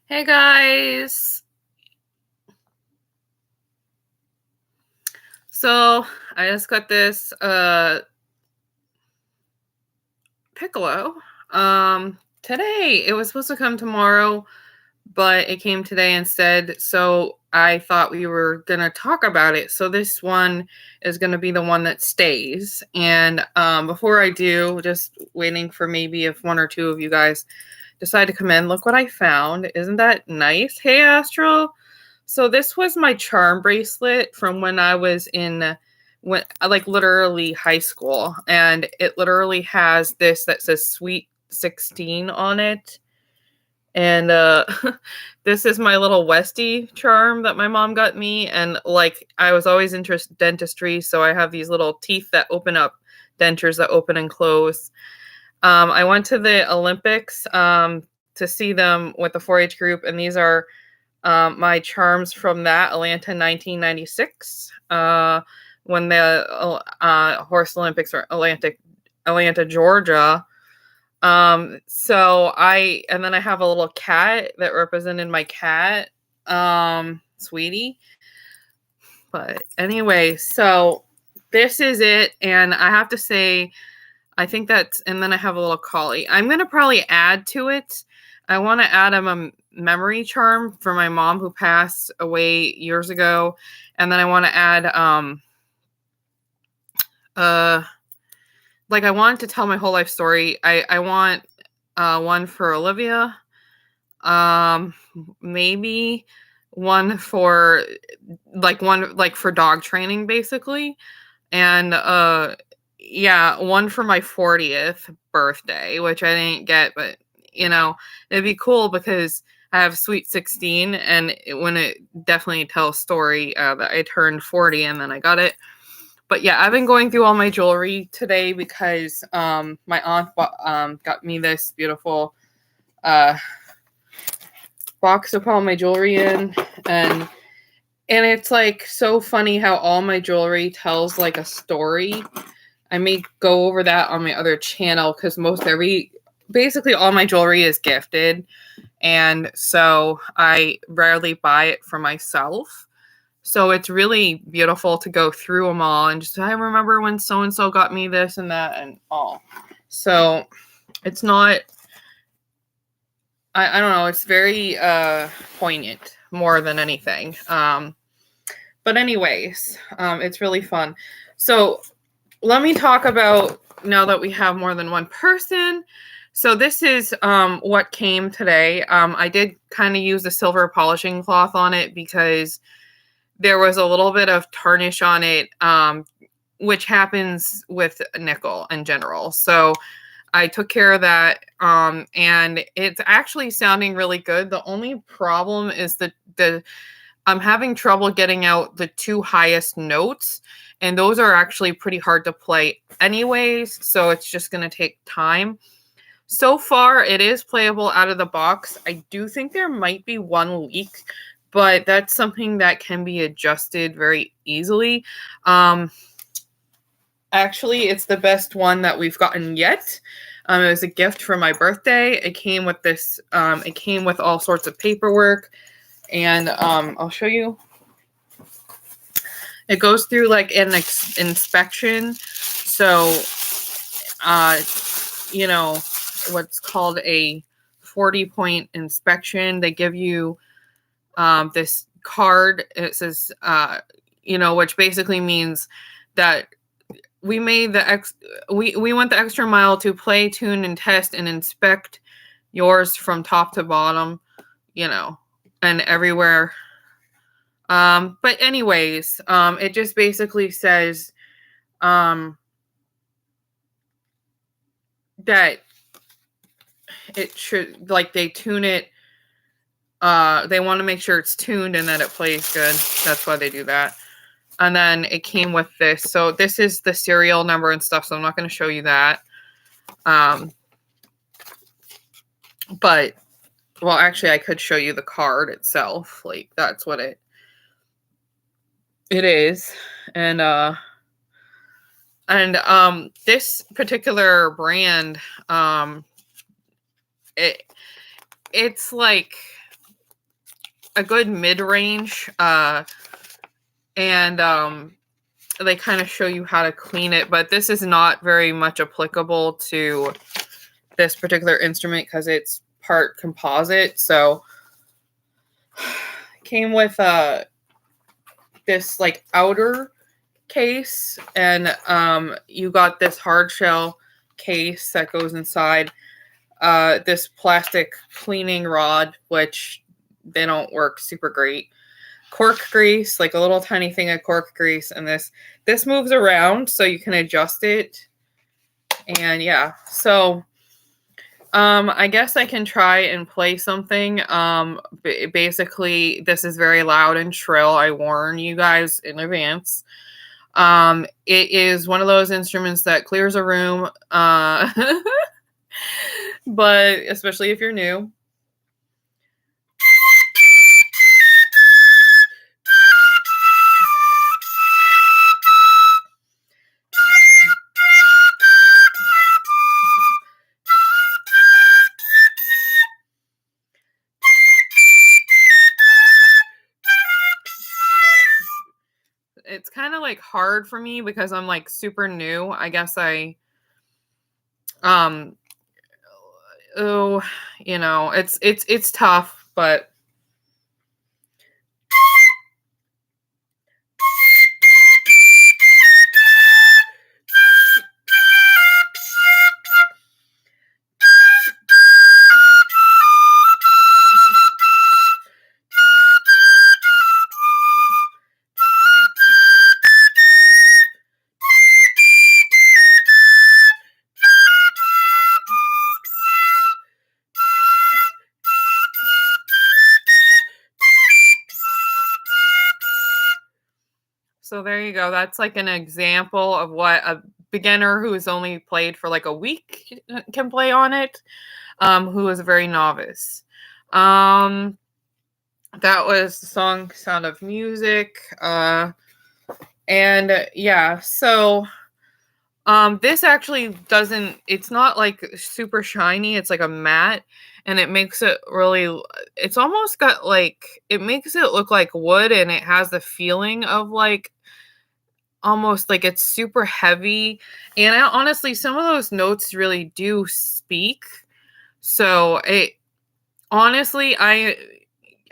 Hey guys. So I just got this piccolo. Today. It was supposed to come tomorrow, but it came today instead. So I thought we were gonna talk about it. So this one is gonna be the one that stays. And before I do, just waiting for maybe if one or two of you guys decide to come in. Look what I found. Isn't that nice? Hey Astral. So this was my charm bracelet from when I was in when like literally high school, and it literally has this that says Sweet 16 on it. And this is my little Westie charm that my mom got me, and like I was always interested in dentistry, so I have these little teeth that open up, dentures that open and close. I went to the Olympics to see them with the 4-H group, and these are my charms from that Atlanta 1996, when the horse Olympics were Atlanta, Georgia. And then I have a little cat that represented my cat, Sweetie. But anyway, so this is it, and I have to say, I think that's, and then I have a little collie. I'm gonna probably add to it. I want to add a memory charm for my mom who passed away years ago, and then I want to add like I wanted to tell my whole life story. I want one for Olivia, maybe one for for dog training basically, and yeah, one for my 40th birthday, which I didn't get, but it'd be cool because I have Sweet 16, and when it definitely tells story that I turned 40 and then I got it. But yeah, I've been going through all my jewelry today because my aunt got me this beautiful uh, box to put all my jewelry in, and it's like so funny how all my jewelry tells like a story. I may go over that on my other channel because basically all my jewelry is gifted. And so I rarely buy it for myself. So it's really beautiful to go through them all and just, I remember when so-and-so got me this and that and all. So it's not, I don't know, it's very poignant more than anything. But anyways, it's really fun. So let me talk about, now that we have more than one person. So this is what came today. I did kind of use a silver polishing cloth on it because there was a little bit of tarnish on it, which happens with nickel in general. So I took care of that, and it's actually sounding really good. The only problem is that I'm having trouble getting out the two highest notes, and those are actually pretty hard to play anyways, so it's just going to take time. So far, it is playable out of the box. I do think there might be one leak, but that's something that can be adjusted very easily. Actually, it's the best one that we've gotten yet. It was a gift for my birthday. It came with this, it came with all sorts of paperwork, and I'll show you. It goes through like an inspection. So, what's called a 40-point inspection. They give you this card. It says, which basically means that we made we went the extra mile to play, tune, and test and inspect yours from top to bottom, and everywhere. But anyways, it just basically says that it should, like, they tune it. They want to make sure it's tuned and that it plays good. That's why they do that. And then it came with this. So this is the serial number and stuff, so I'm not going to show you that. But, well, actually, I could show you the card itself. Like, that's what it is. And this particular brand, it's like a good mid-range, and they kind of show you how to clean it, but this is not very much applicable to this particular instrument because it's part composite. So came with this like outer case, and you got this hard shell case that goes inside, this plastic cleaning rod, which they don't work super great, cork grease, like a little tiny thing of cork grease, and this moves around so you can adjust it. And yeah, so I guess I can try and play something. Basically, this is very loud and shrill. I warn you guys in advance. It is one of those instruments that clears a room, but especially if you're new. It's kind of like hard for me because I'm like super new. I guess um oh, it's tough, but so there you go. That's like an example of what a beginner who has only played for like a week can play on it, who is a very novice. That was the song Sound of Music. And yeah, so this actually doesn't, it's not like super shiny, it's like a matte, and it makes it really, it's almost got like, it makes it look like wood, and it has the feeling of like almost like it's super heavy. And honestly, some of those notes really do speak. So it honestly, I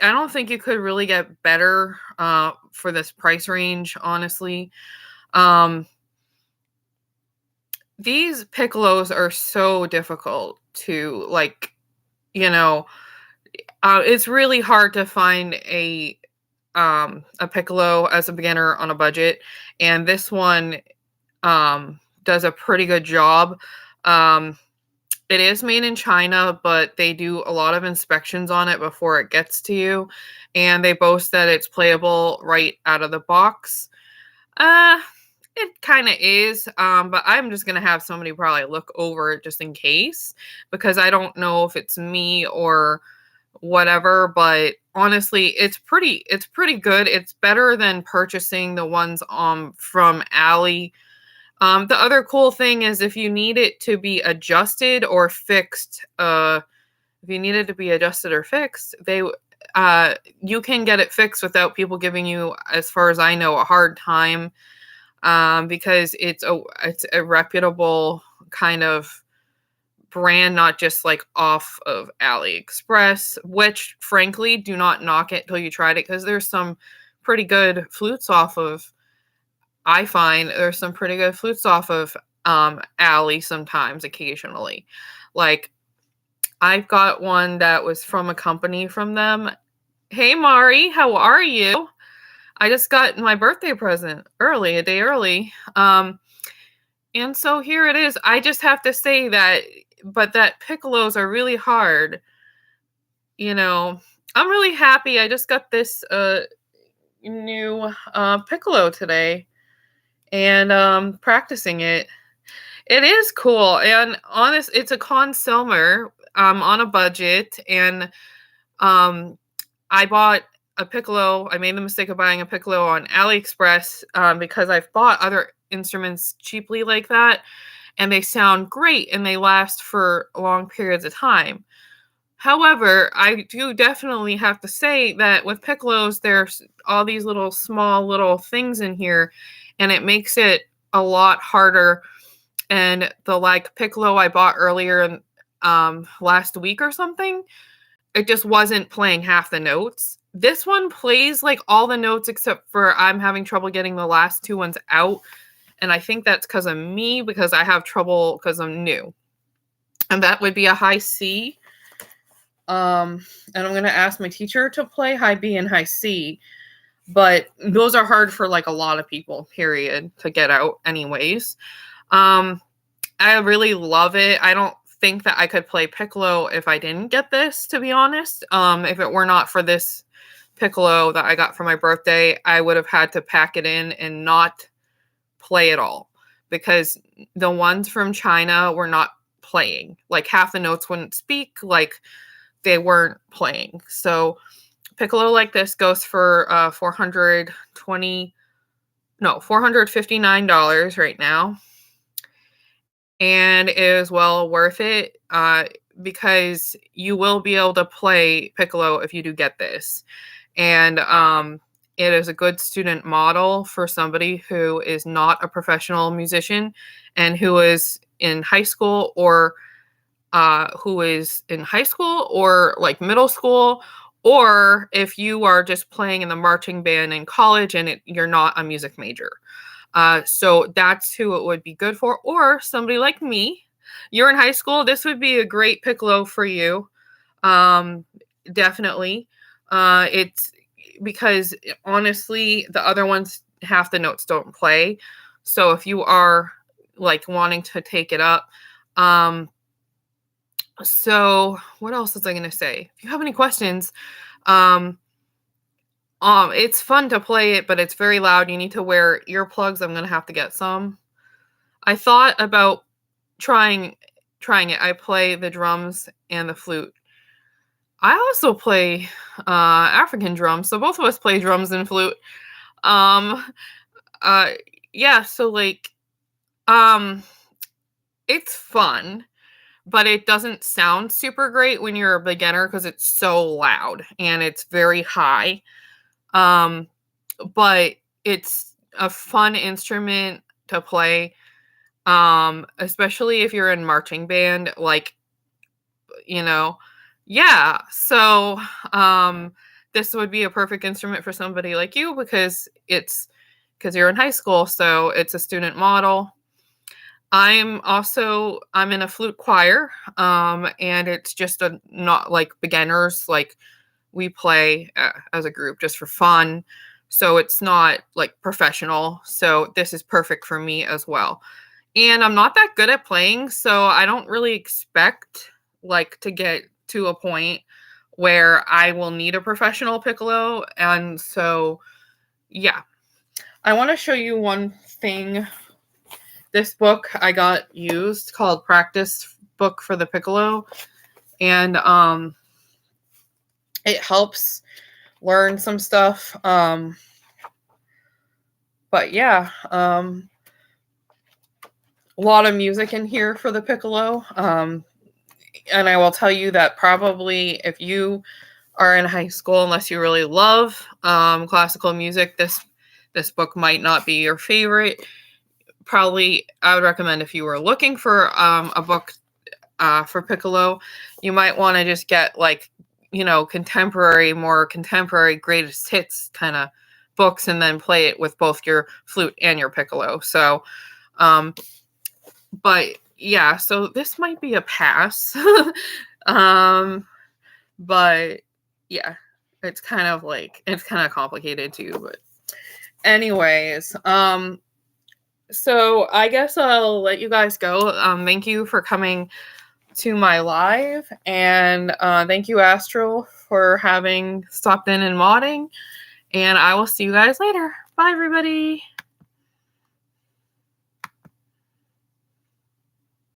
don't think you could really get better for this price range, honestly. These piccolos are so difficult to like, you know, it's really hard to find a piccolo as a beginner on a budget, and this one does a pretty good job. It is made in China, but they do a lot of inspections on it before it gets to you, and they boast that it's playable right out of the box. Uh, it kind of is, but I'm just gonna have somebody probably look over it just in case, because I don't know if it's me or whatever. But honestly, it's pretty good. It's better than purchasing the ones from Ali. The other cool thing is if you need it to be adjusted or fixed, if you need it to be adjusted or fixed, you can get it fixed without people giving you, as far as I know, a hard time, because it's a reputable kind of brand, not just like off of AliExpress, which frankly, do not knock it till you tried it, because there's some pretty good flutes off of, I find there's some pretty good flutes off of Ali sometimes, occasionally. Like, I've got one that was from a company from them. Hey Mari, how are you? I just got my birthday present early, a day early. And so here it is. I just have to say that, but that piccolos are really hard. You know, I'm really happy. I just got this new piccolo today, and practicing it. It is cool, and honest, it's a Selmer on a budget, and I bought a piccolo. I made the mistake of buying a piccolo on AliExpress, because I've bought other instruments cheaply like that, and they sound great and they last for long periods of time. However, I do definitely have to say that with piccolos, there's all these little small little things in here, and it makes it a lot harder. And the like piccolo I bought earlier last week or something, it just wasn't playing half the notes. This one plays like all the notes except for I'm having trouble getting the last two ones out. And I think that's because of me, because I have trouble because I'm new. And that would be a high C. And I'm going to ask my teacher to play high B and high C. But those are hard for like a lot of people, period, to get out anyways. I really love it. I don't think that I could play piccolo if I didn't get this, to be honest. If it were not for this piccolo that I got for my birthday, I would have had to pack it in and not play at all, because the ones from China were not playing. Like half the notes wouldn't speak, like they weren't playing. So piccolo like this goes for $459 right now. And it is well worth it because you will be able to play piccolo if you do get this. And it is a good student model for somebody who is not a professional musician and who is in high school or like middle school, or if you are just playing in the marching band in college and you're not a music major. So that's who it would be good for. Or somebody like me, you're in high school, this would be a great piccolo for you. Definitely. It's because honestly, the other ones, half the notes don't play. So if you are like wanting to take it up, so what else was I going to say? If you have any questions, it's fun to play it, but it's very loud. You need to wear earplugs. I'm going to have to get some. I thought about trying it. I play the drums and the flute. I also play African drums, so both of us play drums and flute. Yeah, so like it's fun, but it doesn't sound super great when you're a beginner because it's so loud and it's very high. But it's a fun instrument to play, especially if you're in marching band, like, yeah. So, this would be a perfect instrument for somebody like you because you're in high school, so it's a student model. I'm in a flute choir, and it's just not like beginners, like we play as a group just for fun. So it's not like professional. So this is perfect for me as well. And I'm not that good at playing, so I don't really expect like to get to a point where I will need a professional piccolo. And so, yeah. I want to show you one thing. This book I got used called Practice Book for the Piccolo. And it helps learn some stuff. But yeah, a lot of music in here for the piccolo. And I will tell you that probably if you are in high school, unless you really love classical music, this book might not be your favorite. Probably I would recommend if you were looking for a book for piccolo, you might want to just get like, more contemporary greatest hits kind of books and then play it with both your flute and your piccolo. So, but yeah, so this might be a pass. But yeah, it's kind of complicated too, but anyways, so I guess I'll let you guys go. Thank you for coming to my live, and thank you, Astral, for having stopped in and modding, and I will see you guys later. Bye, everybody.